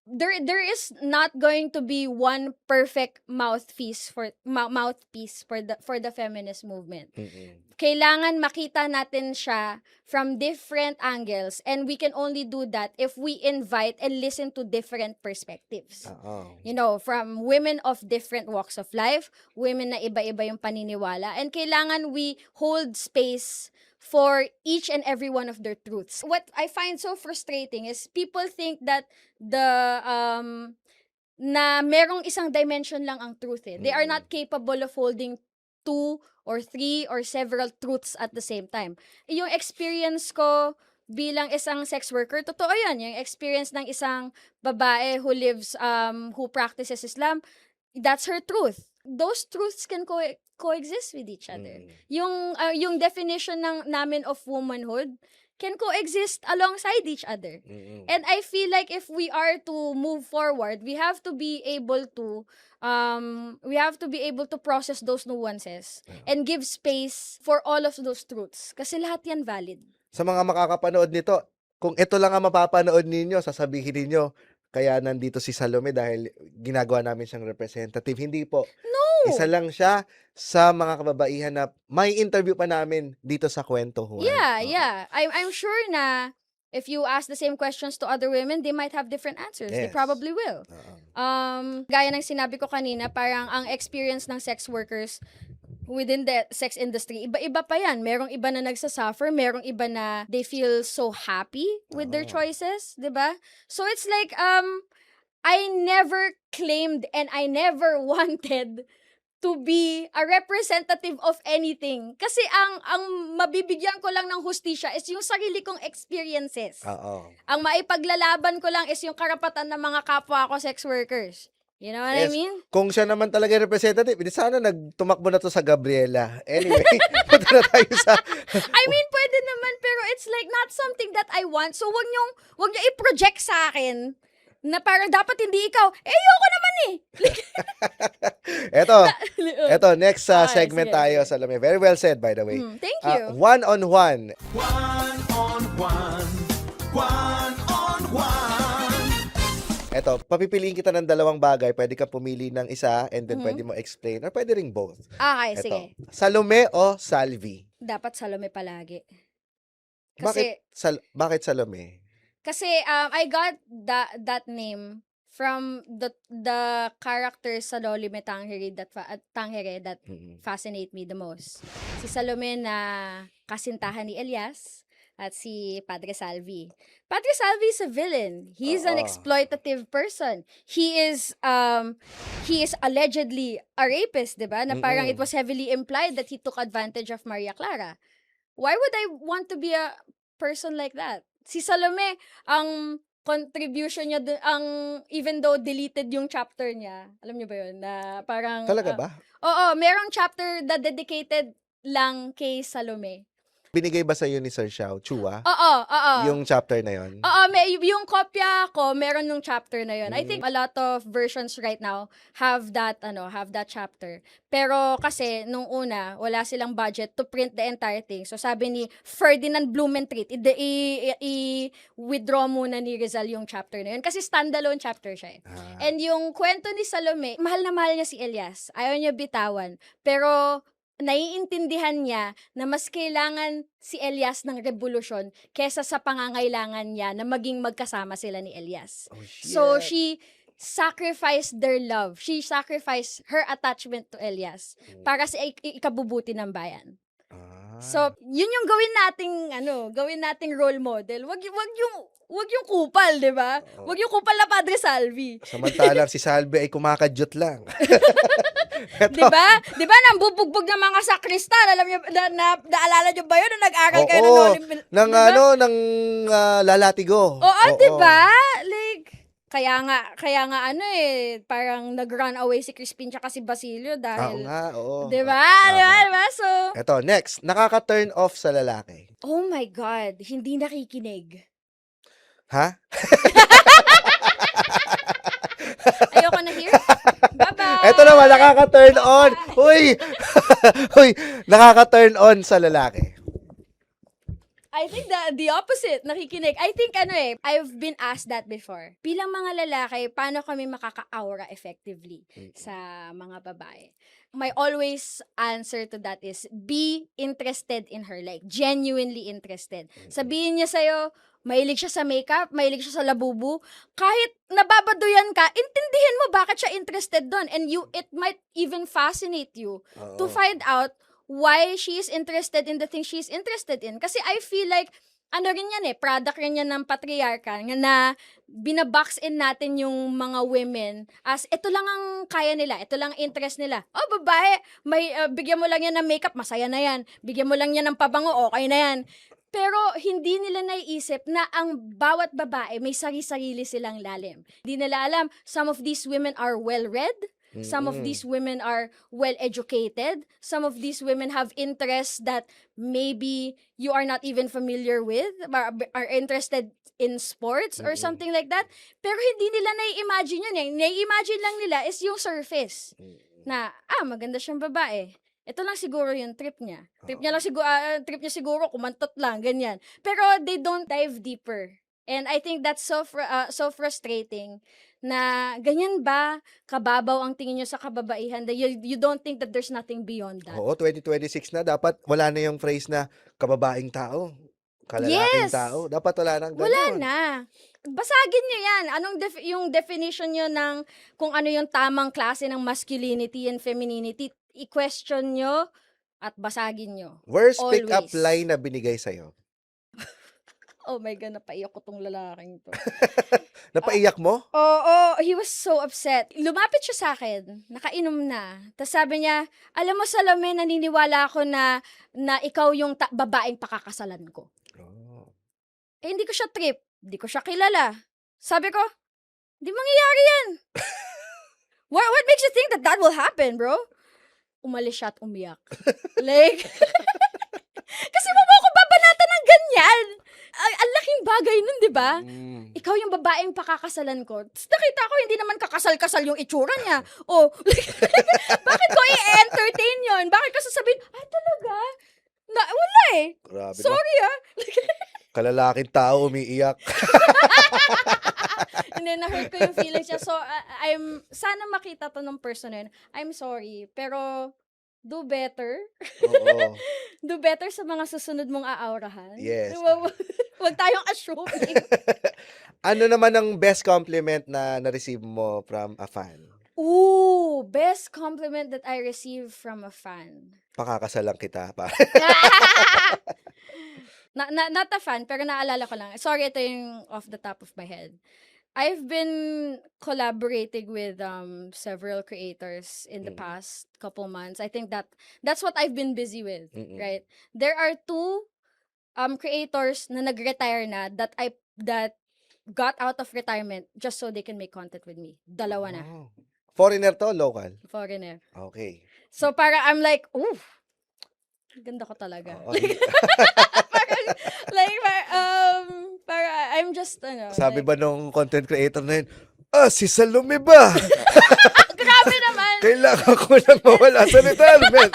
B: there is not going to be one perfect mouthpiece for the feminist movement. Kailangan makita natin siya from different angles, and we can only do that if we invite and listen to different perspectives. You know, from women of different walks of life, women na iba-iba yung paniniwala, and kailangan we hold space for each and every one of their truths. What I find so frustrating is people think that na merong isang dimension lang ang truth eh. They are not capable of holding 2 or 3 or several truths at the same time. Yung experience ko bilang isang sex worker, totoo yan. Yung experience ng isang babae who lives, who practices Islam, that's her truth. Those truths can coexist with each other. Yung definition namin of womanhood can coexist alongside each other.
D: Mm-mm.
B: And I feel like if we are to move forward, we have to be able to process those nuances and give space for all of those truths. Kasi lahat yan valid.
D: Sa mga makakapanood nito, kung ito lang ang mapapanood ninyo, sasabihin ninyo, kaya nandito si Salome dahil ginagawa namin siyang representative. Hindi po.
B: No!
D: Isa lang siya sa mga kababaihan na may interview pa namin dito sa Kwento Juan.
B: Yeah,
D: Oo.
B: yeah. I'm sure na if you ask the same questions to other women, they might have different answers. They
D: Yes.
B: probably will.
D: Oo.
B: Gaya ng sinabi ko kanina, parang ang experience ng sex workers within the sex industry, iba-iba pa yan. Merong iba na nagsasuffer, merong iba na they feel so happy with their
D: Oo.
B: choices, 'di ba? So it's like I never claimed and I never wanted to be a representative of anything. Kasi ang mabibigyan ko lang ng hustisya is yung sarili kong experiences.
D: Oo.
B: Ang maipaglalaban ko lang is yung karapatan ng mga kapwa ko sex workers. You know what I
D: Yes.
B: mean?
D: Kung siya naman talaga yung representative, hindi sana nagtumakbo na to sa Gabriela. Anyway, punta na tayo sa...
B: I mean, pwede naman, pero it's like not something that I want. So, wag niyo i-project sa akin na parang dapat hindi ikaw. Ayoko naman eh.
D: Eto, next
B: Okay,
D: segment
B: sige,
D: tayo,
B: sige.
D: Salome. Very well said, by the way.
B: Thank you.
D: One-on-one.
C: One-on-one. One-on-one.
D: Eto, papipiliin kita ng dalawang bagay. Pwede ka pumili ng isa and then
B: Mhm.
D: pwede mo explain or pwede ring both.
B: Okay,
D: Eto,
B: sige.
D: Salome o Salvi?
B: Dapat Salome palagi.
D: Bakit,
B: Kasi,
D: bakit Salome?
B: kasi I got that name from the character sa Lolime Tangere that
D: Mm-mm.
B: fascinate me the most. Si Salome na kasintahan ni Elias at si Padre Salvi. Padre Salvi is a villain. He's an
D: Oo.
B: exploitative person. He is allegedly a rapist, 'di ba? Na parang it
D: Mm-mm.
B: was heavily implied that he took advantage of Maria Clara. Why would I want to be a person like that? Si Salome, ang contribution niya even though deleted yung chapter niya. Alam niyo ba 'yun? Na parang
D: Talaga ba?
B: Oo, merong chapter na dedicated lang kay Salome.
D: Binigay ba sa'yo ni Sir Xiao, Chua?
B: Oo.
D: Yung chapter na yon?
B: Oo, yung kopya ko, meron nung chapter na yun. I think a lot of versions right now have that chapter. Pero kasi nung una, wala silang budget to print the entire thing. So sabi ni Ferdinand Blumentritt, i-withdraw muna ni Rizal yung chapter na yun kasi standalone chapter siya. And yung kwento ni Salome, mahal na mahal niya si Elias. Ayaw niya bitawan. Pero naiintindihan niya na mas kailangan si Elias ng revolusyon kesa sa pangangailangan niya na maging magkasama sila ni Elias.
D: Oh, shit.
B: So, she sacrificed their love. She sacrificed her attachment to Elias para sa ikabubuti ng bayan. So, yun yung gawin nating role model. Wag yung kupal, 'di ba?
D: Oo.
B: Wag yung kupal na Padre Salvi.
D: Samantalang si Salvi ay kumakadyot lang.
B: 'Di ba? 'Di ba nang bubugbog ng mga sakristan? Alam niyo naalala niyo ba 'yun nung nag-aral kayo ng
D: Oo,
B: Olympic?
D: ng ng lalatigo.
B: Oo, 'di ba? Like kaya nga parang nag-run away si Crispin tsaka si Basilio
D: Oo
B: dahil
D: nga, oo.
B: 'di ba?
D: Tama.
B: 'Di ba? So,
D: Eto, next, nakaka-turn off sa lalaki.
B: oh my God, hindi nakikinig.
D: Ha?
B: Ayoko na hear. Bye-bye.
D: Eto naman, nakaka-turn on. Uy! Uy, nakaka-turn on sa lalaki.
B: I think the opposite, nakikinig. I think I've been asked that before. Bilang mga lalaki, paano kami makaka-aura effectively sa mga babae? My always answer to that is be interested in her, like genuinely interested. Sabihin niya sa'yo, mahilig siya sa makeup, mahilig siya sa labubu, kahit nababaduyan ka, intindihin mo bakit siya interested doon. And it might even fascinate you to
D: Oo.
B: find out why she is interested in the thing she's interested in. Kasi I feel like, product rin yan ng patriarcha, na binabox in natin yung mga women as, ito lang ang kaya nila, ito lang ang interest nila. Oh, babae, bigyan mo lang yan ng makeup, masaya na yan. Bigyan mo lang yan ng pabango, okay na yan. Pero hindi nila naiisip na ang bawat babae may sarili-sarili silang lalim. Hindi nila alam, some of these women are well-read, Some of these women are well educated. Some of these women have interests that maybe you are not even familiar with, are interested in sports or something like that. Pero hindi nila nai-imagine yun eh. Nai-imagine lang nila is yung surface. Na, maganda siyang babae. Ito lang siguro yung trip niya. Trip niya siguro kumantot lang, ganyan. Pero they don't dive deeper. And I think that's so frustrating na ganyan ba kababaw ang tingin nyo sa kababaihan that you don't think that there's nothing beyond that.
D: Oo, 2026 na. Dapat wala na yung phrase na kababaeng tao. Kalalaking
B: Yes!
D: tao. Dapat wala nang ganun.
B: Wala na. Basagin nyo yan. Anong yung definition nyo ng kung ano yung tamang klase ng masculinity and femininity, i-question nyo at basagin nyo.
D: Worst pick-up
B: Always.
D: line na binigay sa'yo.
B: Oh my God, napaiyak ko tong lalaking to.
D: Napaiyak mo?
B: Oo, he was so upset. Lumapit siya sa akin, nakainom na. Tapos sabi niya, alam mo Salome, naniniwala ako na ikaw yung babaeng pakakasalan ko.
D: Oh.
B: Hindi ko siya trip, hindi ko siya kilala. Sabi ko, di mangyayari yan. What makes you think that will happen, bro? Umalis siya at umiyak. Like, kasi mo ako babanatan ng ganyan. Ang laking bagay nun, di ba? Ikaw yung babaeng pakakasalan ko. Tapos nakita ko, hindi naman kakasal-kasal yung itsura niya. Oh, bakit ko i-entertain yon? Bakit ko sasabihin, talaga? Wala eh.
D: Grabe na.
B: Sorry
D: Kalalaking tao umiiyak.
B: Hindi, na-hurt ko yung feelings niya. So, sana makita to ng person na yun. I'm sorry, pero do better.
D: Oo.
B: Do better sa mga susunod mong aaurahan.
D: Yes.
B: Huwag tayong assuming.
D: Ano naman ang best compliment na na-receive mo from a fan?
B: Ooh, best compliment that I received from a fan.
D: Pakakasalan kita pa.
B: Not a fan, pero naalala ko lang. Sorry, ito yung off the top of my head. I've been collaborating with several creators in the past couple months. I think that's what I've been busy with, right? There are two creators na nag-retire na that got out of retirement just so they can make content with me. Dalawa na.
D: Oh. Foreigner to, local?
B: Foreigner.
D: Okay.
B: So para I'm like, ooh, ganda ko talaga. Para I'm just,
D: Sabi ba nung content creator na yun, si Salome ba?
B: grabe naman.
D: Kailangan ko lang mawala sa retirement.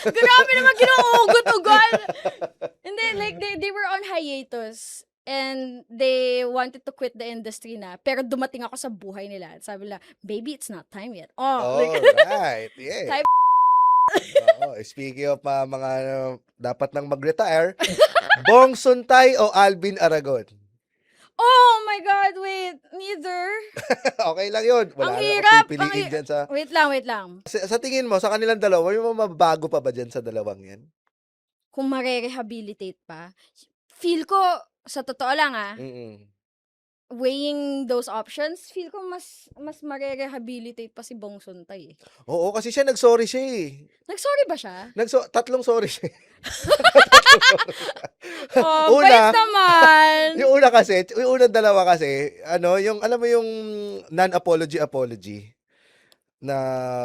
B: Grabe naman, kinuugot-ugot. Hindi, like, they were on hiatus. And they wanted to quit the industry na. Pero dumating ako sa buhay nila. Sabi nila, baby, it's not time yet.
D: Right. Yeah.
B: Type
D: Speaking of mga dapat nang mag-retire, Bong Suntay o Alvin Aragon?
B: Oh my God, wait. Neither.
D: Okay lang yun. Wala
B: Ang
D: na
B: hirap.
D: akong pipiliin dyan sa...
B: Wait lang.
D: Sa tingin mo, sa kanilang dalawa, may mga mabago pa ba dyan sa dalawang yan?
B: Kung marerehabilitate pa, feel ko, sa totoo lang weighing those options, feel ko mas marerehabilitate pa si Bong Suntay.
D: Oo, kasi nagsorry siya eh.
B: Nag-sorry ba siya?
D: Tatlong sorry siya.
B: Oh, bait naman.
D: Yung unang dalawa kasi, yung, alam mo yung non-apology na...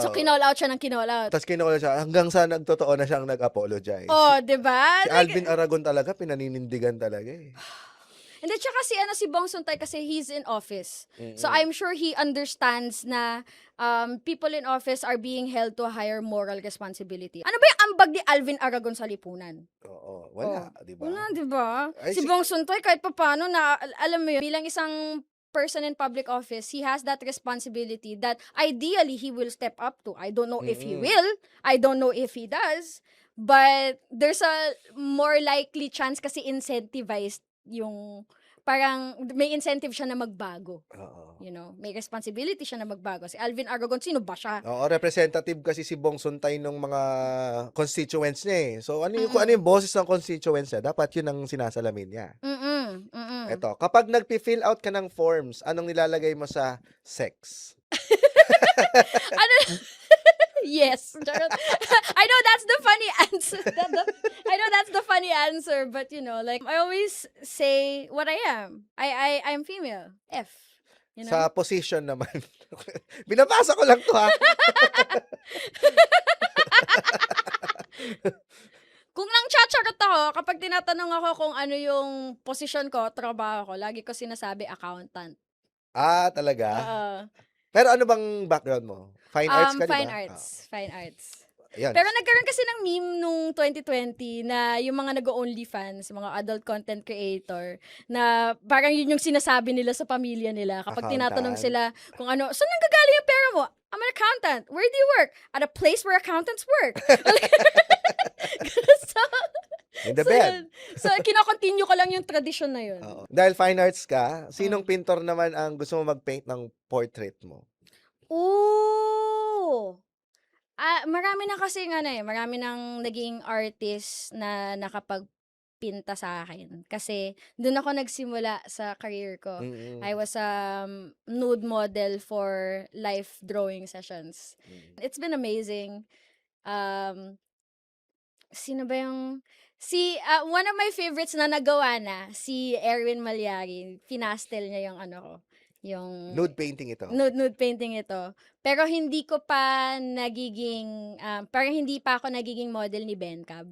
B: So, kinall out siya ng kinall out.
D: Tapos kinall siya, hanggang sa nagtotoo na siyang nag-apologize.
B: Oh, diba?
D: Si Alvin Aragon talaga, pinaninindigan talaga eh.
B: And then, tsaka si Bong Suntay kasi he's in office. So, I'm sure he understands na people in office are being held to a higher moral responsibility. Ano ba yung ambag ni Alvin Aragon sa lipunan?
D: Oo, wala, di ba?
B: Wala, di ba?
D: Ay,
B: Si Bong Suntay, kahit paano na, alam mo yun, bilang isang person in public office, he has that responsibility that ideally he will step up to. I don't know if he will. I don't know if he does. But there's a more likely chance kasi incentivized yung parang may incentive siya na magbago.
D: Oo.
B: You know, may responsibility siya na magbago. Si Alvin Aragon, sino ba siya?
D: Oo, representative kasi si Bong Suntay ng mga constituents niya eh. So, kung ano yung boses ng constituents niya, dapat yun ang sinasalamin niya. Ito, kapag nagpi-fill out ka ng forms, anong nilalagay mo sa sex?
B: Yes. I know that's the funny answer. I know that's the funny answer, but like I always say what I am. I'm female. F. You know?
D: Sa position naman. Binabasa ko lang to, ha?
B: Kung nang chacharot ako, kapag tinatanong ako kung ano yung posisyon ko, trabaho ko, lagi ko sinasabi accountant.
D: Talaga?
B: Oo.
D: Pero ano bang background mo? Fine arts ka, di ba?
B: Fine arts. Fine arts.
D: Yan.
B: Pero nagkaroon kasi ng meme nung 2020 na yung mga nag-OnlyFans, mga adult content creator, na parang yun yung sinasabi nila sa pamilya nila. Kapag tinatanong
D: Accountant.
B: sila kung ano, saan nanggagaling yung pera mo? I'm an accountant. Where do you work? At a place where accountants work. so,
D: In the
B: so,
D: bed.
B: yun. So, kinokontinue ko lang yung tradition na yun.
D: Oo. Dahil fine arts ka, sinong pintor naman ang gusto mo mag-paint ng portrait mo?
B: Ooh! Marami na kasi marami nang naging artist na nakapagpinta sa akin. Kasi doon ako nagsimula sa career ko.
D: Mm-mm.
B: I was a nude model for life drawing sessions. It's been amazing. Sino ba yung... one of my favorites na nagawa na, si Erwin Malyari. Pinastel niya yung yung
D: Nude painting ito.
B: nude painting ito. Pero hindi ko pa parang hindi pa ako nagiging model ni Ben Cab.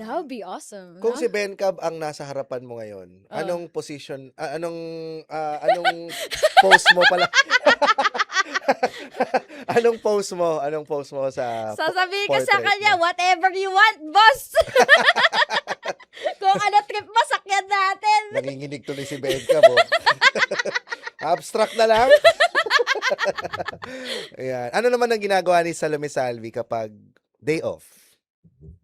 B: That would be awesome.
D: Kung
B: no?
D: si Ben Cab ang nasa harapan mo ngayon,
B: Oo.
D: anong position, anong pose mo pala? Anong pose mo? Anong pose mo sa
B: Sasabihin ko sa
D: portrait
B: kanya,
D: mo?
B: whatever you want, boss! Kung ano trip mo, sakyan natin.
D: Nanginginig tuloy si Ben Cab, oh. Abstract na lang. Ayan. Ano naman ang ginagawa ni Salome Salvi kapag day off?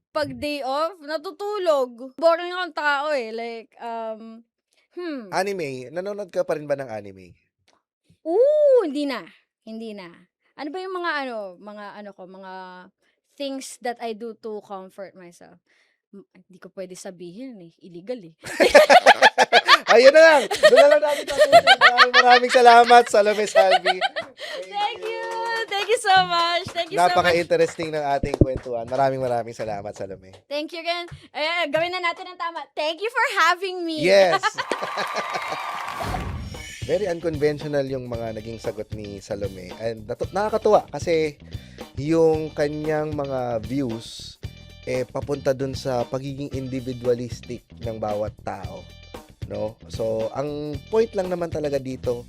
B: Pag day off, natutulog. Boring akong tao eh. Like,
D: Anime. Nanonood ka pa rin ba ng anime?
B: Hindi na. Hindi na. Ano ba yung mga things that I do to comfort myself? Hindi ko pwede sabihin eh. Illegal eh.
D: Ayun na lang. Doon na lang natin tapusin. Maraming salamat, Salome Salvi.
B: Thank you. Thank you so much. Thank you so much.
D: Napaka-interesting ng ating kwentuhan. Maraming salamat, Salome.
B: Thank you again. Gawin na natin ang tama. Thank you for having me.
D: Yes! Very unconventional yung mga naging sagot ni Salome. And nakakatuwa kasi yung kanyang mga views papunta dun sa pagiging individualistic ng bawat tao. No? So, ang point lang naman talaga dito,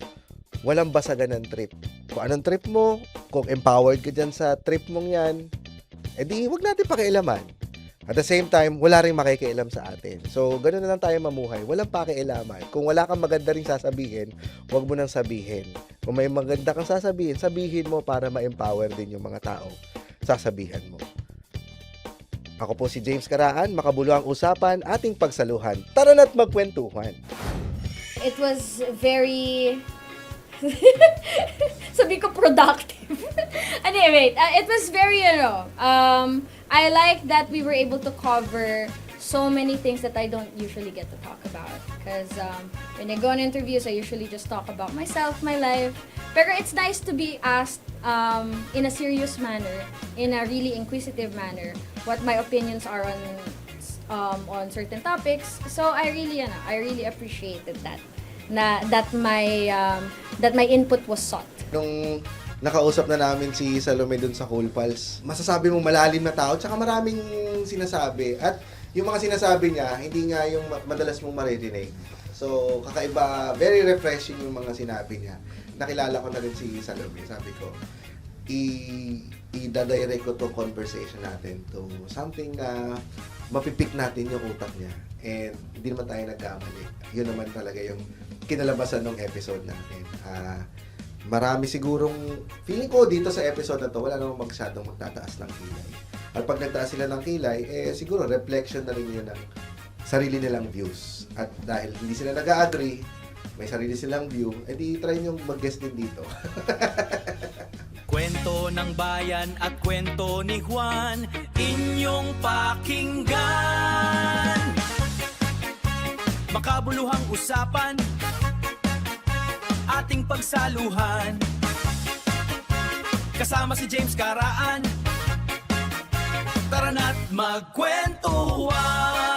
D: walang basagan ng trip. Kung anong trip mo, kung empowered ka dyan sa trip mong yan, edi wag natin pakialaman. At the same time, wala rin makikialam sa atin. So, ganoon na lang tayo mamuhay. Walang pakialaman. Kung wala kang maganda rin sasabihin, wag mo nang sabihin. Kung may maganda kang sasabihin, sabihin mo para ma-empower din yung mga tao. Sasabihan mo. Ako po si James Karaan, makabulo ang usapan, ating pagsaluhan. Tara na't magkwentuhan.
B: It was very... Sabi ko productive. Anyway, it was very, I like that we were able to cover so many things that I don't usually get to talk about. Because when I go on interviews, I usually just talk about myself, my life. Pero it's nice to be asked in a serious manner, in a really inquisitive manner, what my opinions are on certain topics. So I really appreciated that. That my input was sought.
D: Nung nakausap na namin si Salome dun sa Cool Pals, masasabi mong malalim na tao, tsaka maraming sinasabi. At yung mga sinasabi niya, hindi nga yung madalas mong maririnig. So, kakaiba, very refreshing yung mga sinabi niya. Nakilala ko na rin si Salome. Sabi ko, i-direct ko tong conversation natin to something na mapipik natin yung utak niya. And hindi naman tayo nagkamali. Yun naman talaga yung kinalabasan ng episode natin. Marami sigurong, feeling ko dito sa episode na to, wala namang masyadong magtataas ng kilay. At pag nagtaas sila ng kilay, siguro reflection na rin yun ng sarili nilang views. At dahil hindi sila nag-agree, may sarili silang view, edi try nyo mag-guest din dito.
C: Kwento ng bayan at kwento ni Juan, inyong pakinggan. Makabuluhang usapan, ating pagsaluhan. Kasama si James Karaan, tara na't magkwentuhan.